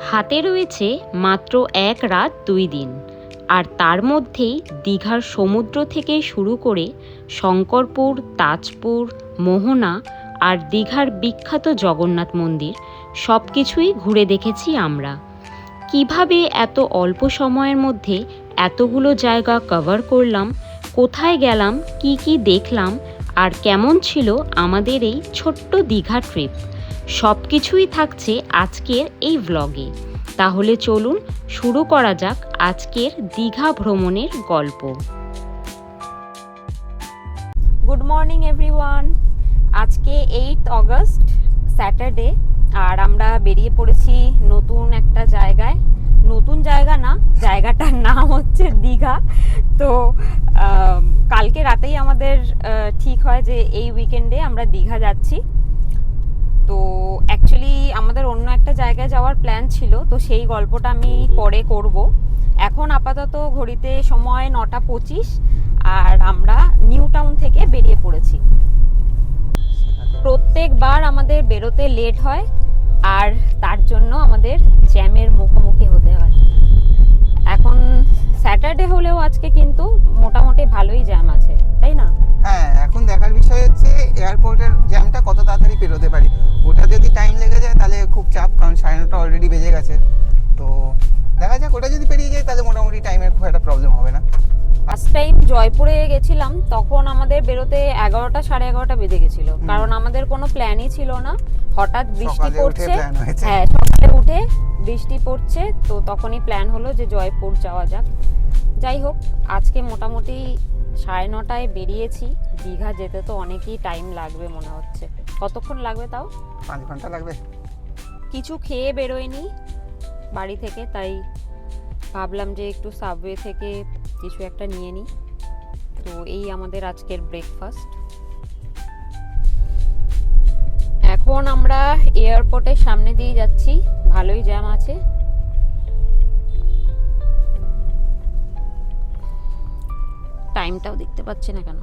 হাতে রয়েছে মাত্র ১ রাত ২ দিন, আর তার মধ্যেই দীঘার সমুদ্র থেকে শুরু করে শঙ্করপুর, তাজপুর, মোহনা আর দীঘার বিখ্যাত জগন্নাথ মন্দির সব কিছুই ঘুরে দেখেছি আমরা। কিভাবে এত অল্প সময়ের মধ্যে এতগুলো জায়গা কভার করলাম, কোথায় গেলাম, কি দেখলাম, আর কেমন ছিল আমাদের এই ছোট্ট দীঘা ট্রিপ, সব কিছুই থাকছে আজকের এই ভ্লগে। তাহলে চলুন শুরু করা যাক আজকের দীঘা ভ্রমণের গল্প। Good morning everyone. আজকে 8 অগস্ট, স্যাটারডে, আর আমরা বেরিয়ে পড়েছি নতুন একটা জায়গায়। নতুন জায়গা না, জায়গাটার নাম হচ্ছে দীঘা। তো কালকে রাতেই আমাদের ঠিক হয় যে এই উইকেন্ডে আমরা দীঘা যাচ্ছি। তো অ্যাকচুয়ালি আমাদের অন্য একটা জায়গায় যাওয়ার প্ল্যান ছিল, তো সেই গল্পটা আমি পরে করব। এখন আপাতত ঘড়িতে সময় 9:25, আর আমরা নিউ টাউন থেকে বেরিয়ে পড়েছি। প্রত্যেকবার আমাদের বেরোতে লেট হয়, আর তার জন্য আমাদের জ্যামের মুখোমুখি হতে হয়। এখন স্যাটারডে হলেও আজকে কিন্তু মোটামুটি ভালোই জ্যাম আছে, তাই না? হ্যাঁ, এখন দেখার বিষয় হচ্ছে এয়ারপোর্টের জ্যামটা কত তাড়াতাড়ি পেরোতে পারি। ওটা যদি টাইম লেগে যায় তাহলে খুব চাপ, কারণ 9:30 অলরেডি বেজে গেছে। তো দেখা যাক, ওটা যদি পেরিয়ে যায় তাহলে মোটামুটি টাইমের খুব একটা প্রবলেম হবে না। ফার্স্ট টাইম জয়পুরে গেছিলাম, তখন আমাদের বেরোতে 11টা সাড়ে 11টা বেজে গেছিল, কারণ আমাদের কোনো প্ল্যানই ছিল না। হঠাৎ বৃষ্টি পড়ছে, হ্যাঁ সকালে উঠে বৃষ্টি পড়ছে, তো তখনই প্ল্যান হলো যে জয়পুর যাওয়া যাক। যাই হোক, আজকে মোটামুটি 9:30টায় বেরিয়েছি। দীঘা যেতে তো অনেকই টাইম লাগবে মনে হচ্ছে। কতক্ষণ লাগবে তাও? 5 ঘন্টা লাগবে। কিছু খেয়ে বেরোয়নি বাড়ি থেকে, তাই ভাবলাম যে একটু সাবওয়ে থেকে কিছু একটা নিয়ে নিই। তো এই আমাদের আজকের ব্রেকফাস্ট। এখন আমরা এয়ারপোর্টের সামনে দিয়ে যাচ্ছি, ভালোই জ্যাম আছে। টাইমটাও দেখতে পাচ্ছি না কেন,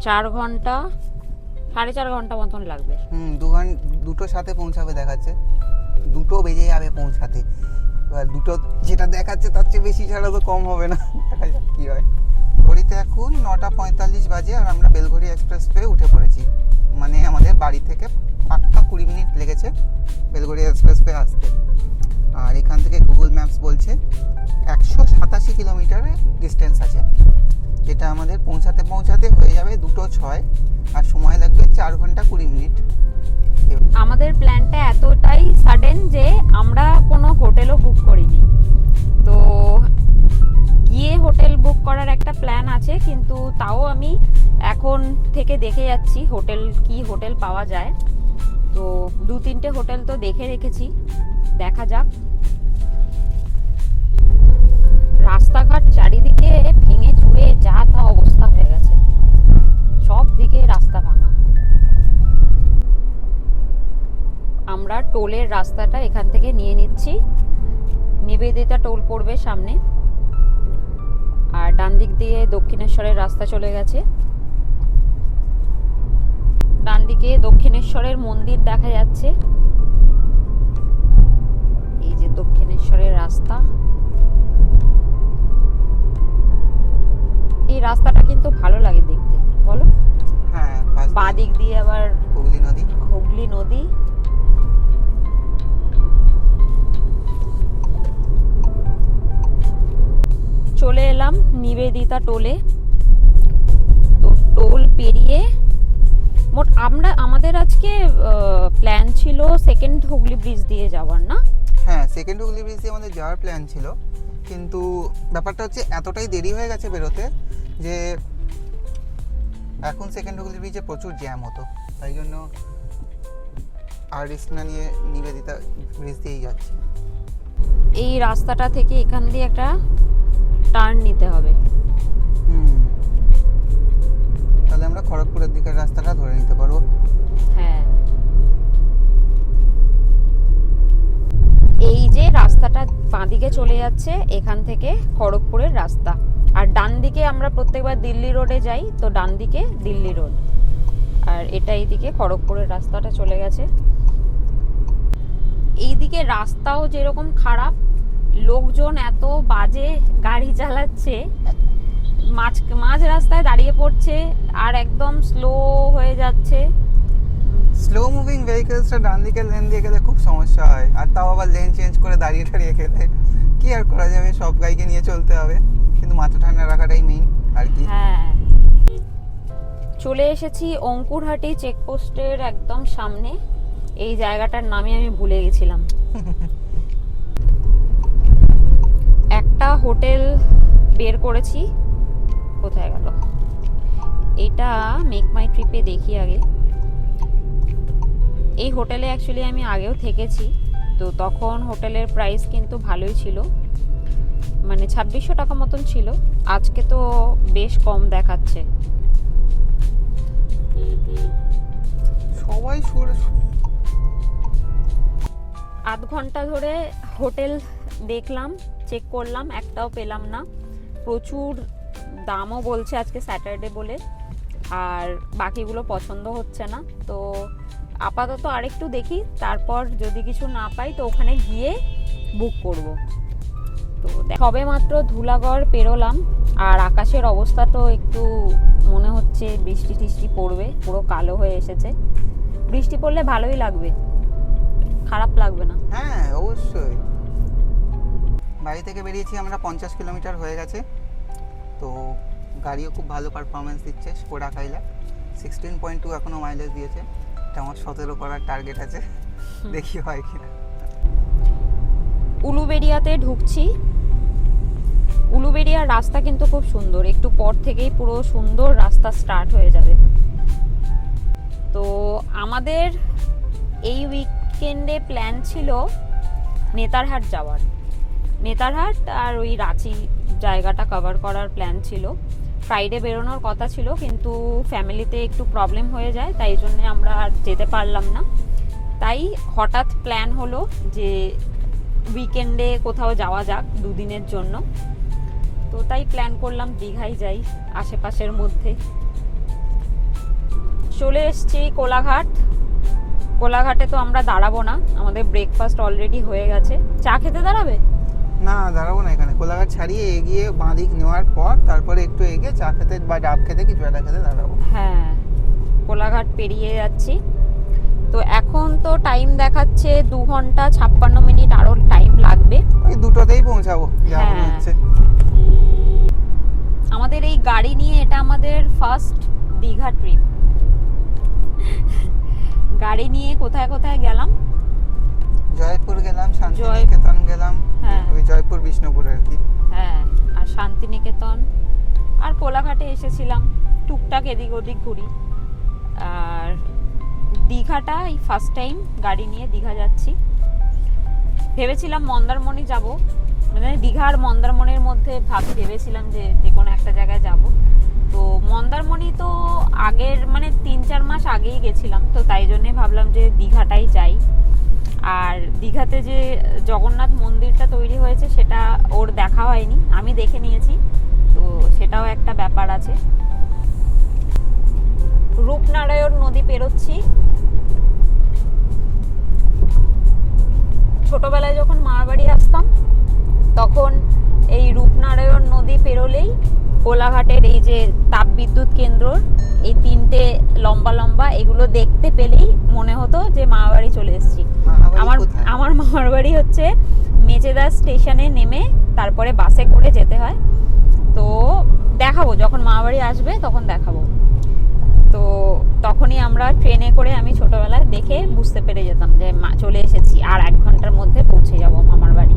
4 ঘন্টা 4.5 ঘন্টা মতন লাগবে। 2টোর সাথে পৌঁছাবে দেখাচ্ছে, 2টো বেজে যাবে পৌঁছাতে। এবার 2টো যেটা দেখাচ্ছে তার চেয়ে বেশি ছাড়া তো কম হবে না, দেখা যাক কি হয়। ঘড়িতে এখন 9:45 বাজে, আর আমরা বেলঘড়িয়া এক্সপ্রেসওয়ে উঠে পড়েছি। মানে আমাদের বাড়ি থেকে পাক্কা 20 মিনিট লেগেছে বেলঘড়িয়া এক্সপ্রেসওয়ে আসতে। আর এখান থেকে গুগল ম্যাপস বলছে 187 কিলোমিটারের ডিস্টেন্স আছে, যেটা আমাদের পৌঁছাতে হয়ে যাবে 2:06, আর সময় লাগবে 4 ঘন্টা 20 মিনিট। আমাদের প্ল্যানটা এতটাই সাডেন যে আমরা কোনো হোটেলও বুক করিনি। তো গিয়ে হোটেল বুক করার একটা প্ল্যান আছে, কিন্তু তাও আমি এখন থেকে দেখে যাচ্ছি কি হোটেল পাওয়া যায়। তো 2-3টে হোটেল তো দেখে রেখেছি, দেখা যাক। রাস্তাঘাট চারিদিকে ভেঙে চুরে যা তা অবস্থা হয়ে গেছে, সব দিকে রাস্তা ভাঙা। আমরা টোলের রাস্তাটা এখান থেকে নিয়ে নিচ্ছি। নিবেদিতা টোল পড়বে সামনে, আর ডান দিক দিয়ে দক্ষিণেশ্বরের রাস্তা চলে গেছে। ডান দিকে দক্ষিণেশ্বরের মন্দির দেখা যাচ্ছে, এই যে দক্ষিণেশ্বরের রাস্তা। এই রাস্তাটা কিন্তু ভালো লাগে দেখতে, বলো? হ্যাঁ, বাঁ দিক দিয়ে আবার হুগলি নদী। চলে এলাম নিবেদিতা টোলে। তো টোল পেরিয়ে আমাদের আজকে প্ল্যান ছিল সেকেন্ড হুগলি ব্রিজ দিয়ে যাওয়ার, না? হ্যাঁ, সেকেন্ড হুগলি ব্রিজ দিয়ে আমাদের যাওয়ার প্ল্যান ছিল, কিন্তু ব্যাপারটা হচ্ছে এতটাই দেরি হয়ে গেছে বেরোতে যে এখন সেকেন্ড হুগলি ব্রিজে প্রচুর জ্যাম হতো, তাই জন্য আর রিস্ক না নিয়ে নিবেদিতা ব্রিজ দিয়েই যাচ্ছি। এই রাস্তাটা থেকে এখান দিয়ে একটা টার্ন নিতে হবে। তাহলে আমরা খড়গপুরের দিকের রাস্তাটা ধরে নিতে পারবো। হ্যাঁ, এই যে রাস্তাটা বাঁ দিকে চলে যাচ্ছে, এখান থেকে খড়গপুরের রাস্তা। আর ডান দিকে আমরা প্রত্যেকবার দিল্লি রোডে যাই, তো ডান দিকে দিল্লি রোড, আর এটা এইদিকে খড়গপুরের রাস্তাটা চলে গেছে। এইদিকে রাস্তাও যেরকম খারাপ, লোকজন এত বাজে গাড়ি চালাচ্ছে, মাঝ রাস্তায় দাঁড়িয়ে পড়ছে আর একদম স্লো হয়ে যাচ্ছে। স্লো মুভিং ভেহিকলসটা ডান দিকে লেন দিয়ে গেলে খুব সমস্যা হয়, আর তাও আবার লেন চেঞ্জ করে দাঁড়িয়ে গেলে কি আর করা যাবে, সব গাড়িকে নিয়ে চলতে হবে, কিন্তু মাথা ঠান্ডা রাখাটাই মেইন আর কি। হ্যাঁ, চলে এসেছি অঙ্কুরহাটি চেকপোস্টের একদম সামনে। এই জায়গাটার নামই আমি ভুলে গেছিলাম। একটা হোটেল বের করেছি, কোথায় গেল এটা, মেক মাই ট্রিপে দেখি আগে। এই হোটেলে অ্যাকচুয়ালি আমি আগেও থেকেছি, তো তখন হোটেলের প্রাইস কিন্তু ভালোই ছিল, মানে 2600 টাকা মতন ছিল। আজকে তো বেশ কম দেখাচ্ছে। সবাই আধ ঘন্টা ধরে হোটেল দেখলাম, চেক করলাম, একটাও পেলাম না। প্রচুর দামও বলছে আজকে স্যাটারডে বলে, আর বাকিগুলো পছন্দ হচ্ছে না। তো আপাতত আরেকটু দেখি, তারপর যদি কিছু না পাই তো ওখানে গিয়ে বুক করব। তো সবে মাত্র ধুলাগড় পেরোলাম, আর আকাশের অবস্থা তো একটু মনে হচ্ছে বৃষ্টি টিষ্টি পড়বে, পুরো কালো হয়ে এসেছে। বৃষ্টি পড়লে ভালোই লাগবে, খারাপ লাগবে না। হ্যাঁ অবশ্যই। বাড়ি থেকে বেরিয়েছি আমরা, 50 কিলোমিটার হয়ে গেছে। তো গাড়িও খুব ভালো পারফরমেন্স দিচ্ছে, স্কোডা কাইলাক 16.2 এখনও মাইলেজ দিয়েছে। এটা আমার 17 করার টার্গেট আছে, দেখি হয় কিনা। উলুবেড়িয়াতে ঢুকছি। উলুবেড়িয়ার রাস্তা কিন্তু খুব সুন্দর, একটু পর থেকেই পুরো সুন্দর রাস্তা স্টার্ট হয়ে যাবে। তো আমাদের এই উইকেন্ডে প্ল্যান ছিল নেতারহাট যাওয়ার, নেতারহাট আর ওই রাঁচি জায়গাটা কভার করার প্ল্যান ছিল। ফ্রাইডে বেরোনোর কথা ছিল, কিন্তু ফ্যামিলিতে একটু প্রবলেম হয়ে যায়, তাই জন্য আমরা আর যেতে পারলাম না। তাই হঠাৎ প্ল্যান হলো যে উইকেন্ডে কোথাও যাওয়া যাক 2 দিনের জন্য। তো তাই প্ল্যান করলাম দীঘায় যাই, আশেপাশের মধ্যে। চলে এসেছি কোলাঘাট। কোলাঘাটে তো আমরা দাঁড়াবো না, আমাদের ব্রেকফাস্ট অলরেডি হয়ে গেছে। চা খেতে দাঁড়াবে? না দাঁড়াবো না এখানে, কোলাঘাট ছাড়িয়ে এগিয়ে বাঁদিক নেওয়ার পর তারপরে একটু এগিয়ে চা খেতে বা ডাব খেতে কিছু একটা খেতে দাঁড়াবো। হ্যাঁ, কোলাঘাট পেরিয়ে যাচ্ছি। তো এখন তো টাইম দেখাচ্ছে 2 ঘন্টা 56 মিনিট, আরও টাইম লাগবে। ওই দুটোতেই পৌঁছাবো যা মনে হ্যাঁ। হচ্ছে। আমাদের এই গাড়ি নিয়ে এটা আমাদের ফার্স্ট দীঘা ট্রিপ। গাড়ি নিয়ে কোথায় কোথায় গেলাম, জয়পুর গেলাম, শান্তিনিকেতন গেলাম, হ্যাঁ। ওই জয়পুর বিষ্ণুপুর আর কি। হ্যাঁ, আর শান্তিনিকেতন আর কোলাঘাটে এসেছিলাম, টুকটাক এদিক ওদিক ঘুরি। আর দীঘাটা এই ফার্স্ট টাইম গাড়ি নিয়ে দীঘা যাচ্ছি। ভেবেছিলাম মন্দারমণি যাব, মানে দীঘা আর মন্দারমণির মধ্যে ভেবেছিলাম যে যে কোনো একটা জায়গায় যাব। তো মন্দারমণি তো আগের মানে 3-4 মাস আগেই গেছিলাম, তো তাই জন্যে ভাবলাম যে দীঘাটাই যাই। আর দীঘাতে যে জগন্নাথ মন্দিরটা তৈরি হয়েছে সেটা ওর দেখা হয়নি, আমি দেখে নিয়েছি, তো সেটাও একটা ব্যাপার আছে। রূপনারায়ণ নদী পেরোচ্ছি। ছোটবেলায় যখন মামার বাড়ি আসতাম তখন এই রূপনারায়ণ নদী পেরোলেই কোলাঘাটের এই যে তাপবিদ্যুৎ কেন্দ্র, এই 3টে লম্বা লম্বা, এগুলো দেখতে পেলেই মনে হতো যে মামার বাড়ি চলে এসেছি। আমার মামার বাড়ি হচ্ছে মেচেদা স্টেশনে নেমে তারপরে বাসে করে যেতে হয়। তো দেখাবো, যখন মামার বাড়ি আসবে তখন দেখাবো। তো তখনই আমরা ট্রেনে করে, আমি ছোটবেলায় দেখে বুঝতে পেরে যেতাম যে চলে এসেছি, আর 1 ঘন্টার মধ্যে পৌঁছে যাব মামার বাড়ি।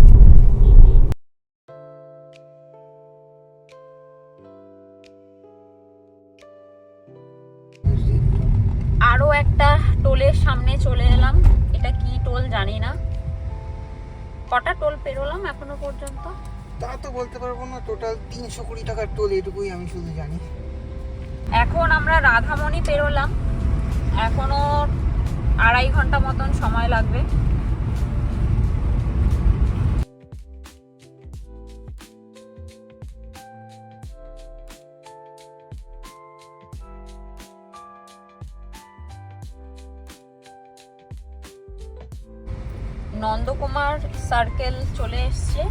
আরো একটা টোলের সামনে চলে এলাম, এটা কি টোল জানি না। কটা টোল পেরোলাম এখনো পর্যন্ত তা তো বলতে পারবো না, টোটাল 320 টাকার টোল, এটুকুই আমি শুধু জানি। এখন আমরা রাধামণি পেরোলাম, এখনো 2.5 ঘন্টা মতন সময় লাগবে। নন্দকুমার সার্কেল চলে এসছে।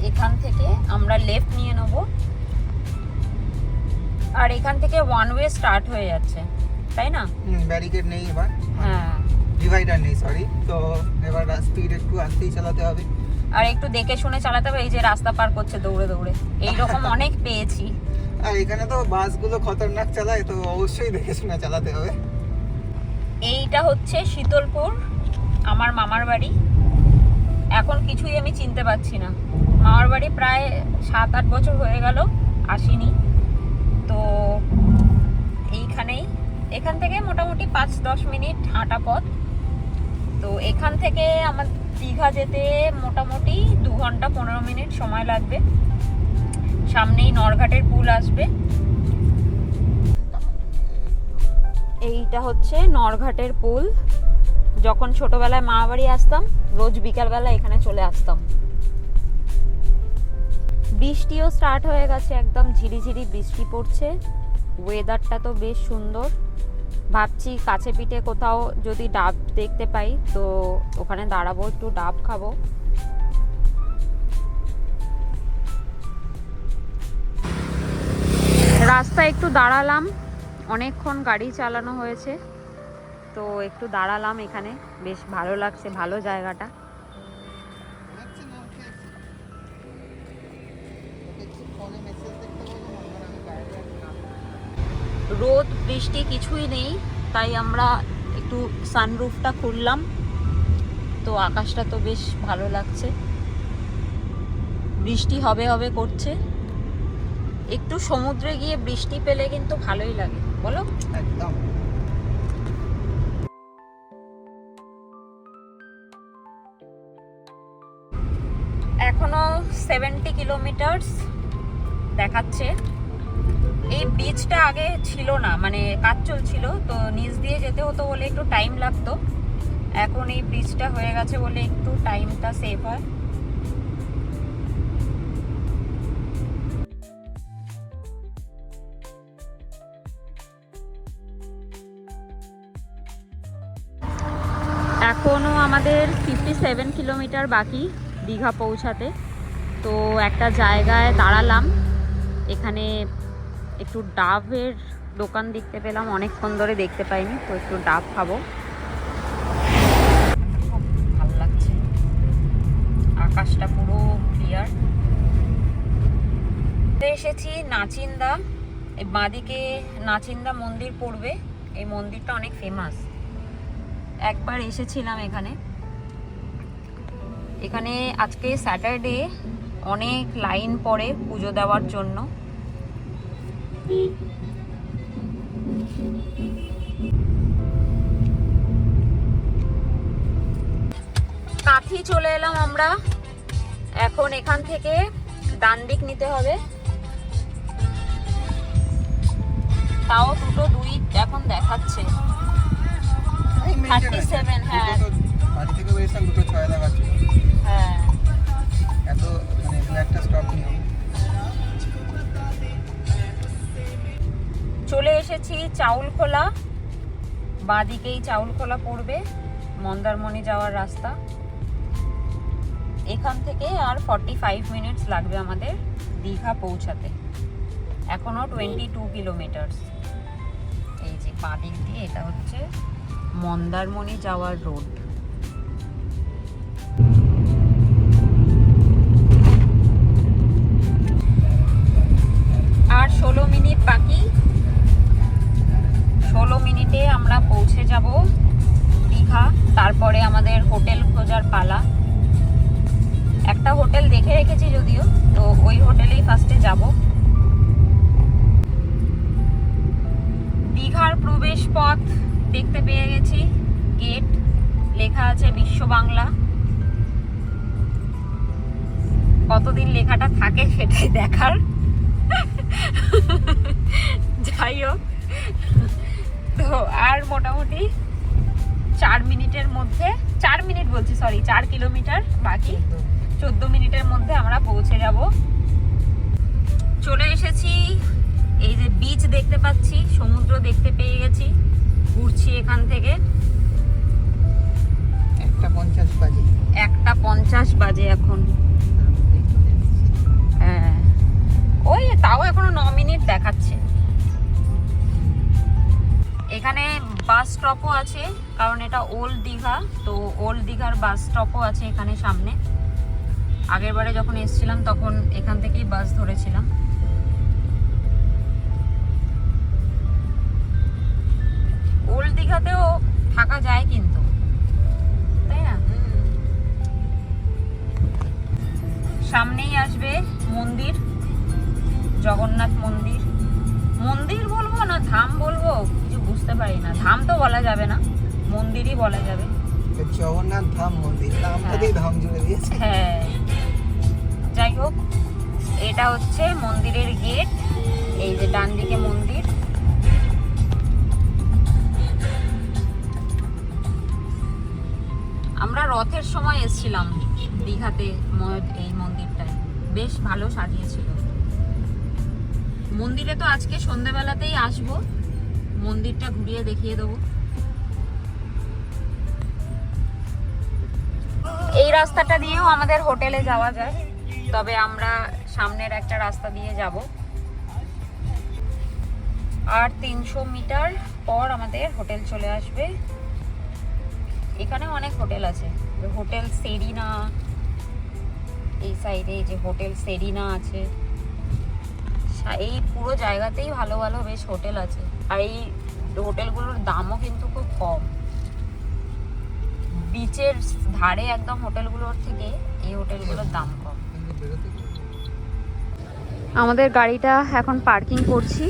এখান থেকে আমরা লেফট নিয়ে নেব, আর এখান থেকে ওয়ান ওয়ে স্টার্ট হয়ে যাচ্ছে, তাই না? ব্যারিকেড নেই এবার, হ্যাঁ, ডিভাইডার নেই, সরি। তো এবার স্পিড একটু আস্তেই চালাতে হবে, আর একটু দেখে শুনে চালাতে হবে। এই যে রাস্তা পার করছে দৌড়ে দৌড়ে, এইরকম অনেক পেয়েছি। আর এখানে তো বাসগুলো খতরনাক চালায়, তো অবশ্যই দেখে শুনে চালাতে হবে। এইটা হচ্ছে শীতলপুর, আমার মামার বাড়ি। এখন কিছুই আমি চিনতে পারছি না। মামার বাড়ি প্রায় 7-8 বছর হয়ে গেল আসিনি। তো এইখানেই, এখান থেকে মোটামুটি 5-10 মিনিট হাঁটা পথ। তো এখান থেকে আমার দীঘা যেতে মোটামুটি 2 ঘন্টা 15 মিনিট সময় লাগবে। সামনেই নরঘাটের পুল আসবে। এইটা হচ্ছে নরঘাটের পুল। যখন ছোটবেলায় মা বাড়ি আসতাম, রোজ বিকালবেলা এখানে চলে আসতাম। বৃষ্টিও স্টার্ট হয়ে গেছে, একদম ঝিরিঝিরি বৃষ্টি পড়ছে। ওয়েদারটা তো বেশ সুন্দর। ভাবছি কাছে পিঠে কোথাও যদি ডাব দেখতে পাই তো ওখানে দাঁড়াবো, একটু ডাব খাবো। রাস্তায় একটু দাঁড়ালাম, অনেকক্ষণ গাড়ি চালানো হয়েছে, তো একটু দাঁড়ালাম এখানে। বেশ ভালো লাগছে, ভালো জায়গাটা। রোদ বৃষ্টি কিছুই নেই, তাই আমরা একটু সানরুফটা খুললাম। তো আকাশটা তো বেশ ভালো লাগছে। বৃষ্টি হবে হবে করছে। একটু সমুদ্রে গিয়ে বৃষ্টি পেলে কিন্তু ভালোই লাগে, বলো? একদম। এখনো 70 কিলোমিটার দেখাচ্ছে। এই ব্রিজটা আগে ছিল না, মানে কাজ চলছিল, তো নিচ দিয়ে যেতে হতো বলে একটু টাইম লাগতো। এখন এই ব্রিজটা হয়ে গেছে বলে একটু টাইমটা সেভ হয়। এখনও আমাদের 57 কিলোমিটার বাকি দীঘা পৌঁছাতে। তো একটা জায়গায় দাঁড়ালাম, এখানে একটু ডাবের দোকান দেখতে পেলাম, অনেকক্ষণ ধরে দেখতে পাইনি। তো একটু ডাব খাবো, খুব ভালো লাগছে। আকাশটা পুরো ক্লিয়ার। এসেছি নাচিন্দা। এই বাঁদিকে নাচিন্দা মন্দির পড়বে। এই মন্দিরটা অনেক ফেমাস, একবার এসেছিলাম এখানে। এখানে আজকে স্যাটারডে, অনেক লাইন পড়ে পুজো দেওয়ার জন্য। কাঁথি চলে এলাম আমরা। এখন এখান থেকে ডান দিক নিতে হবে। তাও 2:02 এখন দেখাচ্ছে। 37, হ্যাঁ। বাড়ি থেকে বেরিয়েছিলাম 2:06 দেখাচ্ছিল। হ্যাঁ, এত মানে একটা স্টপ নিও। চলে এসেছি চাউলখোলা। বাঁদিকেই চাউলখোলা পড়বে, মন্দারমণি যাওয়ার রাস্তা। এখান থেকে আর 45 মিনিটস লাগবে আমাদের দীঘা পৌঁছাতে। এখনো 22 কিলোমিটার। এই যে বাঁদিক দিয়ে এটা হচ্ছে মন্দারমণি যাওয়ার রোড। আর 16 মিনিট বাকি। 16 মিনিটে আমরা পৌঁছে যাব দীঘা। তারপরে আমাদের হোটেল খোঁজার পালা। একটা হোটেল দেখে রেখেছি যদিও, তো ওই হোটেলেই ফার্স্টে যাব। দীঘার প্রবেশ পথ দেখতে পেয়ে গেছি, গেট লেখা আছে বিশ্ব বাংলা। কতদিন লেখাটা থাকে সেটাই দেখার। যাই হোক, তো আর মোটামুটি 4 মিনিটের মধ্যে, 4 মিনিট বলছি, সরি 4 কিলোমিটার বাকি। 14 মিনিটের মধ্যে আমরা পৌঁছে যাব। চলে এসেছি, এই যে বিচ দেখতে পাচ্ছি, সমুদ্র দেখতে পেয়ে গেছি। ঘুরছি এখান থেকে। 1:50 বাজে। 1:50 বাজে এখন। হ্যাঁ, ওই তাও এখনো 9 মিনিট দেখাচ্ছে। এখানে বাস স্টপও আছে, কারণ এটা ওল্ড দীঘা, তো ওল্ড দীঘার বাস স্টপও আছে এখানে সামনে। আগের বারে যখন এসেছিলাম তখন এখান থেকেই বাস ধরেছিলাম। ওল্ড দীঘাতেও থাকা যায় কিন্তু, তাই না? সামনেই আসবে মন্দির, জগন্নাথ মন্দির। মন্দির বলবো না ধাম বলবো কিছু বুঝতে পারি না। ধাম তো বলা যাবে না, মন্দিরই বলা যাবে। জগন্নাথ ধাম মন্দির, নামটাতেই ধাম জুড়ে দিয়েছে। হ্যাঁ, যাই হোক, এটা হচ্ছে মন্দিরের গেট। এই যে ডান দিকে মন্দির। আমরা রথের সময় এসেছিলাম দীঘাতে, এই মন্দিরটায় বেশ ভালো সাজিয়েছিল। মন্দিরে তো আজকে সন্ধ্যেবেলাতেই আসবো, মন্দিরটা ঘুরিয়ে দেখিয়ে দেবো। এই রাস্তাটা দিয়েও আমাদের হোটেলে যাওয়া যায়, তবে আমরা সামনের একটা রাস্তা দিয়ে যাব। আর 300 মিটার পর আমাদের হোটেল চলে আসবে। এখানে অনেক হোটেল আছে, হোটেল সেরিনা, এই সাইডে যে হোটেল সেরিনা আছে। এই পুরো জায়গাতেই ভালো ভালো বেশ হোটেল আছে, আর এই হোটেলগুলোর দামও কিন্তু খুব কম। বিচের ধারে একদম হোটেলগুলোর থেকে এই হোটেলগুলোর দাম কম। আমাদের গাড়িটা এখন পার্কিং করছি,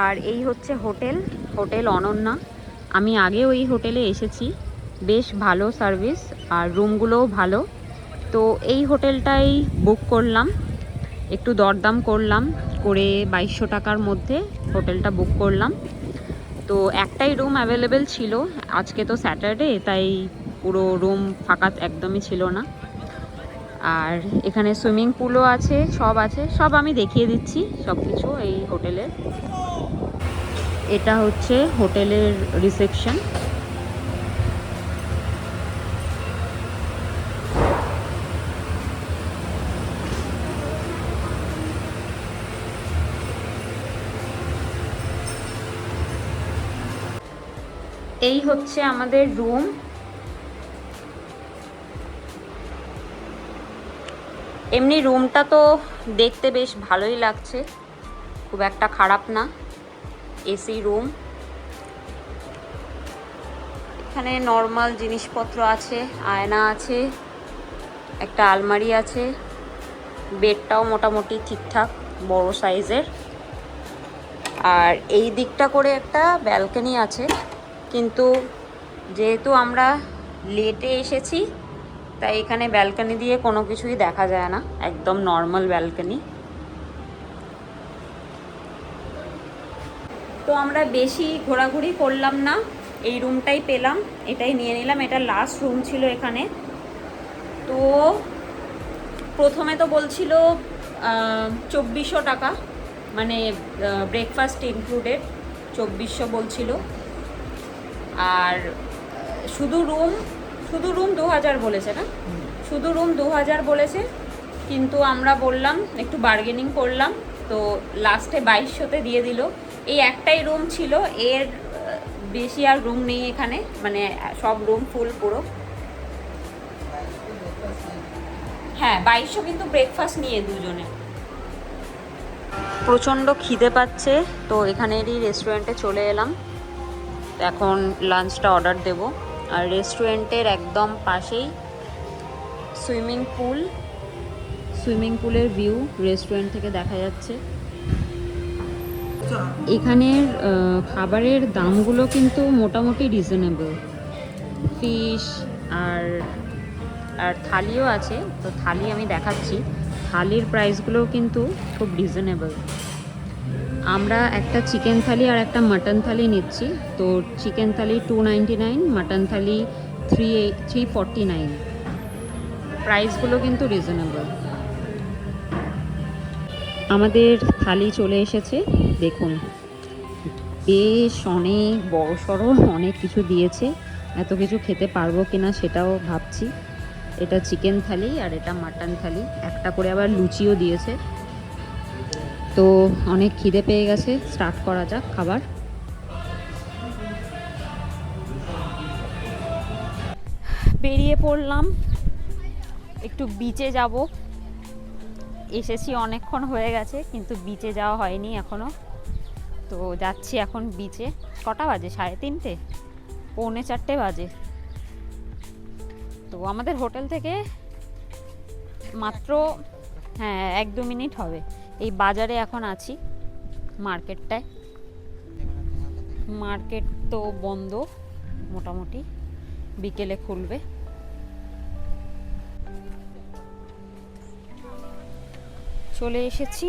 আর এই হচ্ছে হোটেল, হোটেল অনন্যা। আমি আগেও এই হোটেলে এসেছি, বেশ ভালো সার্ভিস আর রুমগুলোও ভালো। তো এই হোটেলটাই বুক করলাম, একটু দরদাম করলাম, করে 2200 টাকার মধ্যে হোটেলটা বুক করলাম। তো একটাই রুম অ্যাভেলেবেল ছিল, আজকে তো স্যাটারডে, তাই পুরো রুম ফাঁকা একদমই ছিল না। আর এখানে সুইমিং পুলও আছে, সব আছে, সব আমি দেখিয়ে দিচ্ছি সব কিছু এই হোটেলের। এটা হচ্ছে হোটেলের রিসেপশন। এই হচ্ছে আমাদের রুম। এমনি রুমটা তো দেখতে বেশ ভালোই লাগছে, খুব একটা খারাপ না। এসি রুম, এখানে নর্মাল জিনিসপত্র আছে, আয়না আছে, একটা আলমারি আছে, বেডটাও মোটামুটি ঠিকঠাক বড় সাইজের। আর এই দিকটা করে একটা ব্যালকনি আছে, কিন্তু যেহেতু আমরা লেটে এসেছি তাই এখানে ব্যালকনি দিয়ে কোনো কিছুই দেখা যায় না, একদম নর্মাল ব্যালকনি। তো আমরা বেশি ঘোরাঘুরি করলাম না, এই রুমটাই পেলাম, এটাই নিয়ে নিলাম। এটা লাস্ট রুম ছিল এখানে। তো প্রথমে তো বলছিল 2400 টাকা, মানে ব্রেকফাস্ট ইনক্লুডেড 2400 বলছিল। আর শুধু রুম 2000 বলেছে না, শুধু রুম 2000 বলেছে, কিন্তু আমরা বললাম একটু বার্গেনিং করলাম, তো লাস্টে 2200-তে দিয়ে দিল। এই একটাই রুম ছিল, এর বেশি আর রুম নেই এখানে, মানে সব রুম ফুল পুরো। হ্যাঁ, 2200 কিন্তু ব্রেকফাস্ট নিয়ে দুজনে। প্রচণ্ড খিদে পাচ্ছে, তো এখানেরই রেস্টুরেন্টে চলে এলাম। এখন লাঞ্চটা অর্ডার দেব। আর রেস্টুরেন্টের একদম পাশেই সুইমিং পুলের ভিউ রেস্টুরেন্ট থেকে দেখা যাচ্ছে। এখানের খাবারের দামগুলো কিন্তু মোটামুটি রিজনেবল। ফিশ আর থালিও আছে, তো থালি আমি দেখাচ্ছি। থালির প্রাইসগুলোও কিন্তু খুব রিজনেবল। আমরা একটা চিকেন থালি আর একটা মাটন থালি নিচ্ছি। তো চিকেন থালি 299, মাটন থালি 349। প্রাইসগুলো কিন্তু রিজনেবল। আমাদের থালি চলে এসেছে, দেখুন বেশ অনেক বড় সড়ো অনেক কিছু দিয়েছে। এত কিছু খেতে পারবো কিনা সেটাও ভাবছি। এটা চিকেন থালি আর এটা মাটন থালি, একটা করে আবার লুচিও দিয়েছে। তো অনেক খিদে পেয়ে গেছে, স্টার্ট করা যাক খাবার। বেরিয়ে পড়লাম, একটু বিচে যাব। এসেছি অনেকক্ষণ হয়ে গেছে কিন্তু বিচে যাওয়া হয়নি এখনো। তো যাচ্ছি এখন বিচে। কটা বাজে? 3:30, পৌনে 4টে বাজে। তো আমাদের হোটেল থেকে মাত্র 1-2 মিনিট হবে। এই বাজারে এখন আছি, মার্কেটটায়। মার্কেট তো বন্ধ মোটামুটি, বিকেলে খুলবে। চলে এসেছি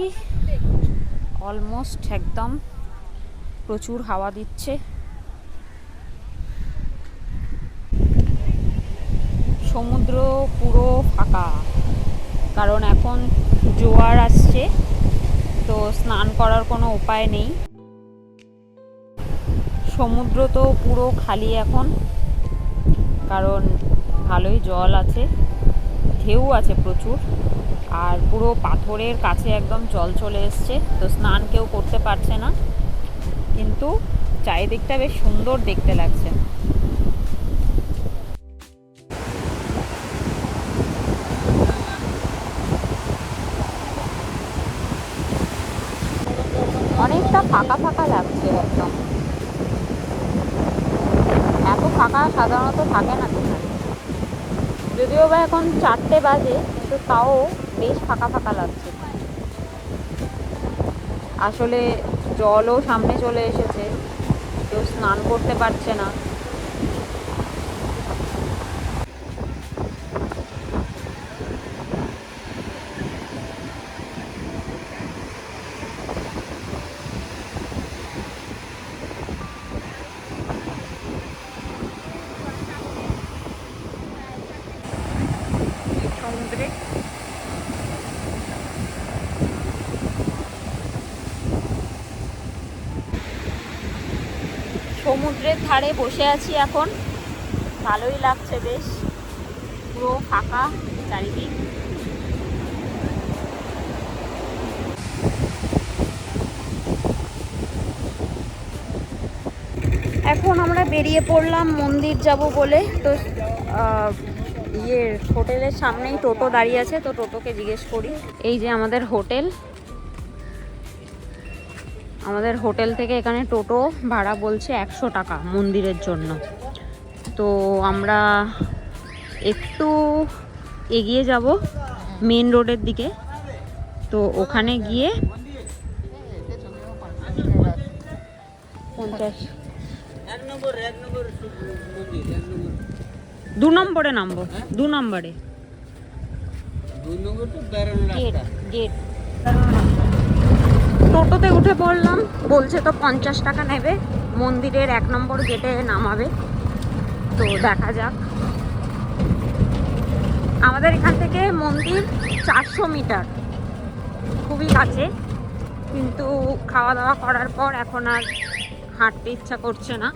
অলমোস্ট, একদম প্রচুর হাওয়া দিচ্ছে। সমুদ্র পুরো ফাঁকা, কারণ এখন জোয়ার আসছে, তো স্নান করার কোনো উপায় নেই। সমুদ্র তো পুরো খালি এখন, কারণ ভালোই জল আছে, ঢেউ আছে প্রচুর, আর পুরো পাথরের কাছে একদম জল চলে এসছে। তো স্নান কেউ করতে পারছে না, কিন্তু চারিদিকটা বেশ সুন্দর দেখতে লাগছে। অনেকটা ফাঁকা ফাঁকা লাগছে একদম, এত ফাঁকা সাধারণত থাকে না এখানে। যদিও বা এখন 4টে বাজে, কিন্তু তাও বেশ ফাঁকা ফাঁকা লাগছে। আসলে জলও সামনে চলে এসেছে, কেউ স্নান করতে পারছে না। সমুদ্রে সমুদ্রের ধারে বসে আছি এখন, ভালোই লাগছে বেশ, পুরো ফাঁকা চারিদিক। এখন আমরা বেরিয়ে পড়লাম মন্দির যাব বলে। তো হোটেলের সামনেই টোটো দাঁড়িয়ে আছে, তো টোটোকে জিজ্ঞেস করি। এই যে আমাদের হোটেল, আমাদের হোটেল থেকে এখানে টোটো ভাড়া বলছে 100 টাকা মন্দিরের জন্য। তো আমরা একটু এগিয়ে যাব মেন রোডের দিকে, তো ওখানে গিয়ে 50 2 নম্বরে নামবো, 2 নম্বরে গেট গেট। টোটোতে উঠে পড়লাম, বলছে তো 50 টাকা নেবে, মন্দিরের 1 নম্বর গেটে নামাবে। তো দেখা যাক। আমাদের এখান থেকে মন্দির 400 মিটার, খুবই কাছে, কিন্তু খাওয়া দাওয়া করার পর এখন আর হাঁটতে ইচ্ছা করছে না,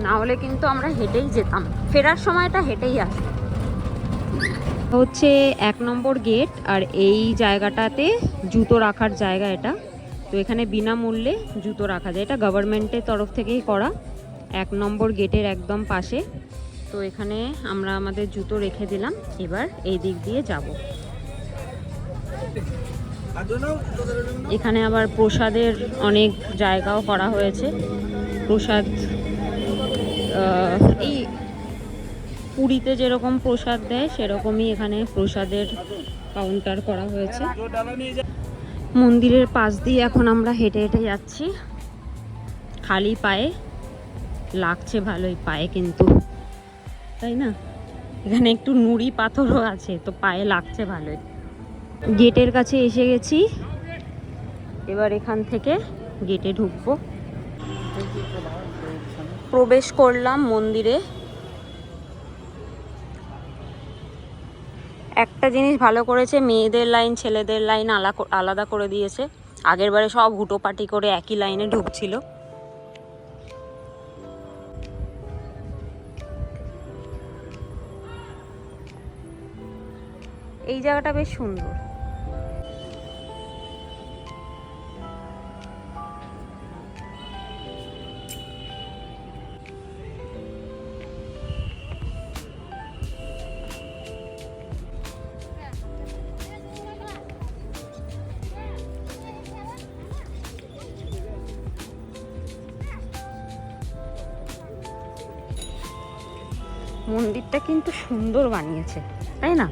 না হলে কিন্তু আমরা হেঁটেই যেতাম, ফেরার সময়টা হেঁটেই আসতাম। হচ্ছে 1 নম্বর গেট, আর এই জায়গাটাতে জুতো রাখার জায়গা এটা। তো এখানে বিনামূল্যে জুতো রাখা যায়, এটা গভর্নমেন্টের তরফ থেকেই করা, 1 নম্বর গেটের একদম পাশে। তো এখানে আমরা আমাদের জুতো রেখে দিলাম, এবার এই দিক দিয়ে যাব। এখানে আবার প্রসাদের অনেক জায়গাও করা হয়েছে। প্রসাদ এই পুরীতে যেরকম প্রসাদ দেয় সেরকমই এখানে প্রসাদের কাউন্টার করা হয়েছে। মন্দিরের পাশ দিয়ে এখন আমরা হেঁটে হেঁটে যাচ্ছি, খালি পায়ে, লাগছে ভালোই পায়ে কিন্তু, তাই না? এখানে একটু নুড়ি পাথরও আছে, তো পায়ে লাগছে ভালোই। গেটের কাছে এসে গেছি, এবার এখান থেকে গেটে ঢুকবো। প্রবেশ করলাম মন্দিরে। একটা জিনিস ভালো করেছে, মেয়েদের লাইন ছেলেদের লাইন আলাদা করে দিয়েছে। আগের বারে সব হুটোপাটি করে একই লাইনে ঢুকছিল। এই জায়গাটা বেশ সুন্দর। মন্দিরটা কিন্তু সুন্দর বানিয়েছে, তাই না?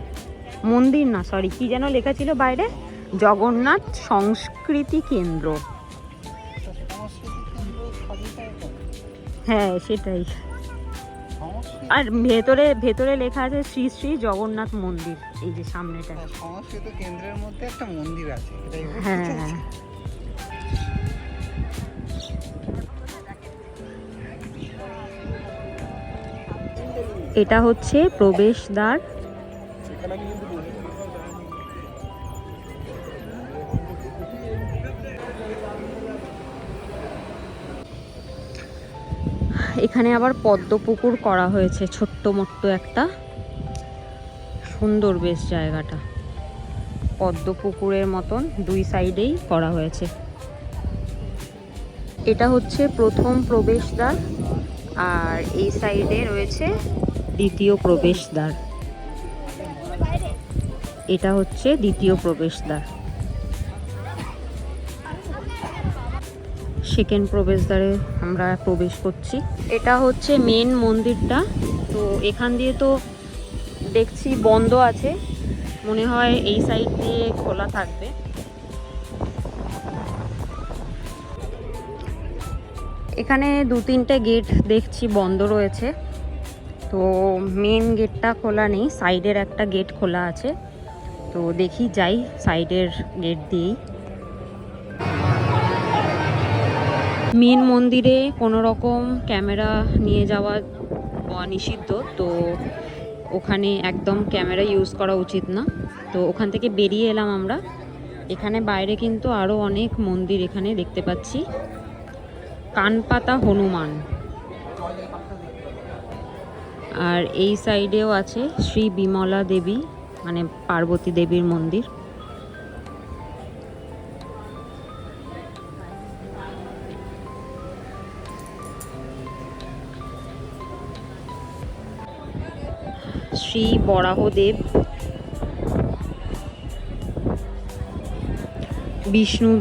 মন্দির না, সরি, কি যেন লেখা ছিল বাইরে, জগন্নাথ সংস্কৃতি কেন্দ্র। হ্যাঁ সেটাই। আর ভেতরে ভেতরে লেখা আছে শ্রী শ্রী জগন্নাথ মন্দির, এই যে সামনেটা। সংস্কৃত কেন্দ্রের মধ্যে একটা মন্দির আছে, এটাই বলতে হ্যাঁ চাইছি। এটা হচ্ছে প্রবেশদ্বার। এখানে আবার পদ্ম পুকুর করা হয়েছে, ছোট্ট মোট্ট একটা, সুন্দর বেশ জায়গাটা। পদ্ম পুকুরের মতন দুই সাইডেই করা হয়েছে। এটা হচ্ছে প্রথম প্রবেশদ্বার, আর এই সাইডে রয়েছে দ্বিতীয় প্রবেশদ্বার। এটা হচ্ছে দ্বিতীয় প্রবেশদ্বার। সেকেন্ড প্রবেশদ্বারে আমরা প্রবেশ করছি। এটা হচ্ছে মেন মন্দিরটা। তো এখান দিয়ে তো দেখছি বন্ধ আছে, মনে হয় এই সাইড দিয়ে খোলা থাকবে। এখানে 2-3টে গেট দেখছি বন্ধ রয়েছে, তো মেন গেটটা খোলা নেই, সাইডের একটা গেট খোলা আছে। তো দেখি যাই সাইডের গেট দিয়েই। মেন মন্দিরে কোনো রকম ক্যামেরা নিয়ে যাওয়া নিষিদ্ধ, তো ওখানে একদম ক্যামেরা ইউজ করা উচিত না। তো ওখান থেকে বেরিয়ে এলাম আমরা। এখানে বাইরে কিন্তু আরও অনেক মন্দির এখানে দেখতে পাচ্ছি। কানপাতা হনুমান, আর এই সাইডেও আছে শ্রী বিমলা দেবী, মানে পার্বতী দেবীর মন্দির। শ্রী বরাহদেব, বিষ্ণু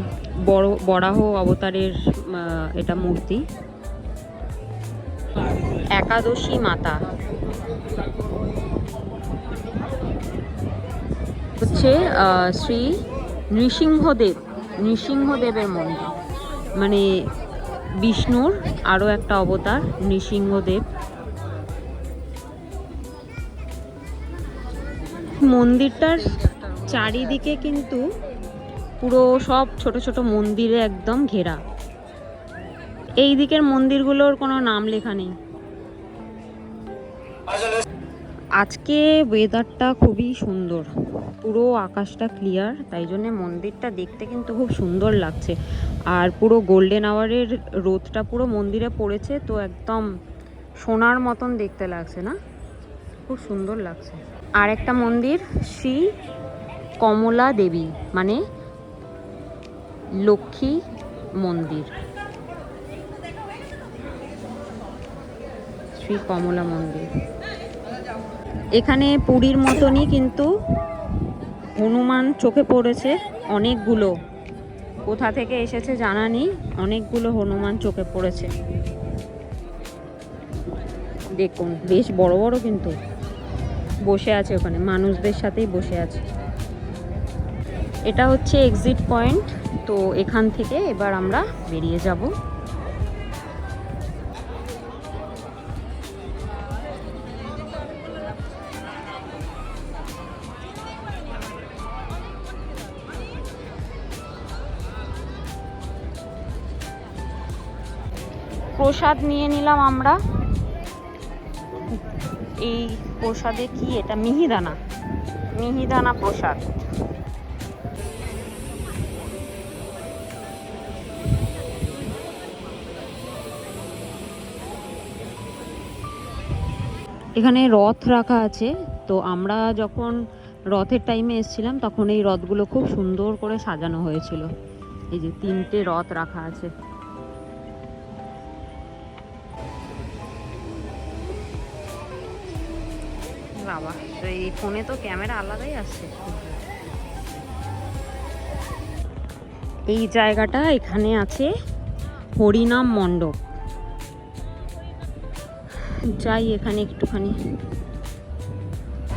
বরাহ অবতারের এটা মূর্তি। একাদশী মাতা হচ্ছে শ্রী নৃসিংহদেবের মন্দির, মানে বিষ্ণুর আরও একটা অবতার নৃসিংহদেব। মন্দিরটার চারিদিকে কিন্তু পুরো সব ছোট ছোট মন্দিরে একদম ঘেরা। এই দিকের মন্দিরগুলোর কোনো নাম লেখা নেই। আজকে ওয়েদারটা খুবই সুন্দর, পুরো আকাশটা ক্লিয়ার, তাই জন্য মন্দিরটা দেখতে কিন্তু খুব সুন্দর লাগছে। আর পুরো গোল্ডেন আওয়ারের রোদটা পুরো মন্দিরে পড়েছে, তো একদম সোনার মতন দেখতে লাগছে না, খুব সুন্দর লাগছে। আর একটা মন্দির শ্রী কমলা দেবী, মানে লক্ষ্মী মন্দির, শ্রী কমলা মন্দির। এখানে পুরীর মতনই কিন্তু হনুমান চোখে পড়েছে অনেকগুলো, কোথা থেকে এসেছে জানা নেই, অনেকগুলো হনুমান চোখে পড়েছে। দেখুন বেশ বড় বড়, কিন্তু বসে আছে ওখানে, মানুষদের সাথেই বসে আছে। এটা হচ্ছে এক্সিট পয়েন্ট, তো এখান থেকে এবার আমরা বেরিয়ে যাব। প্রসাদ নিয়ে নিলাম আমরা। এই প্রসাদে কি, এটা মিহিদানা প্রসাদ। এখানে রথ রাখা আছে, তো আমরা যখন রথের টাইমে এসেছিলাম, তখন এই রথগুলো খুব সুন্দর করে সাজানো হয়েছিল। এই যে 3টে রথ রাখা আছে। বাবা, এই ফোনে তো ক্যামেরা আলাদাই আসছে। এই জায়গাটা, এখানে আছে হরিনাম মণ্ডপ। যাই এখানে একটুখানি।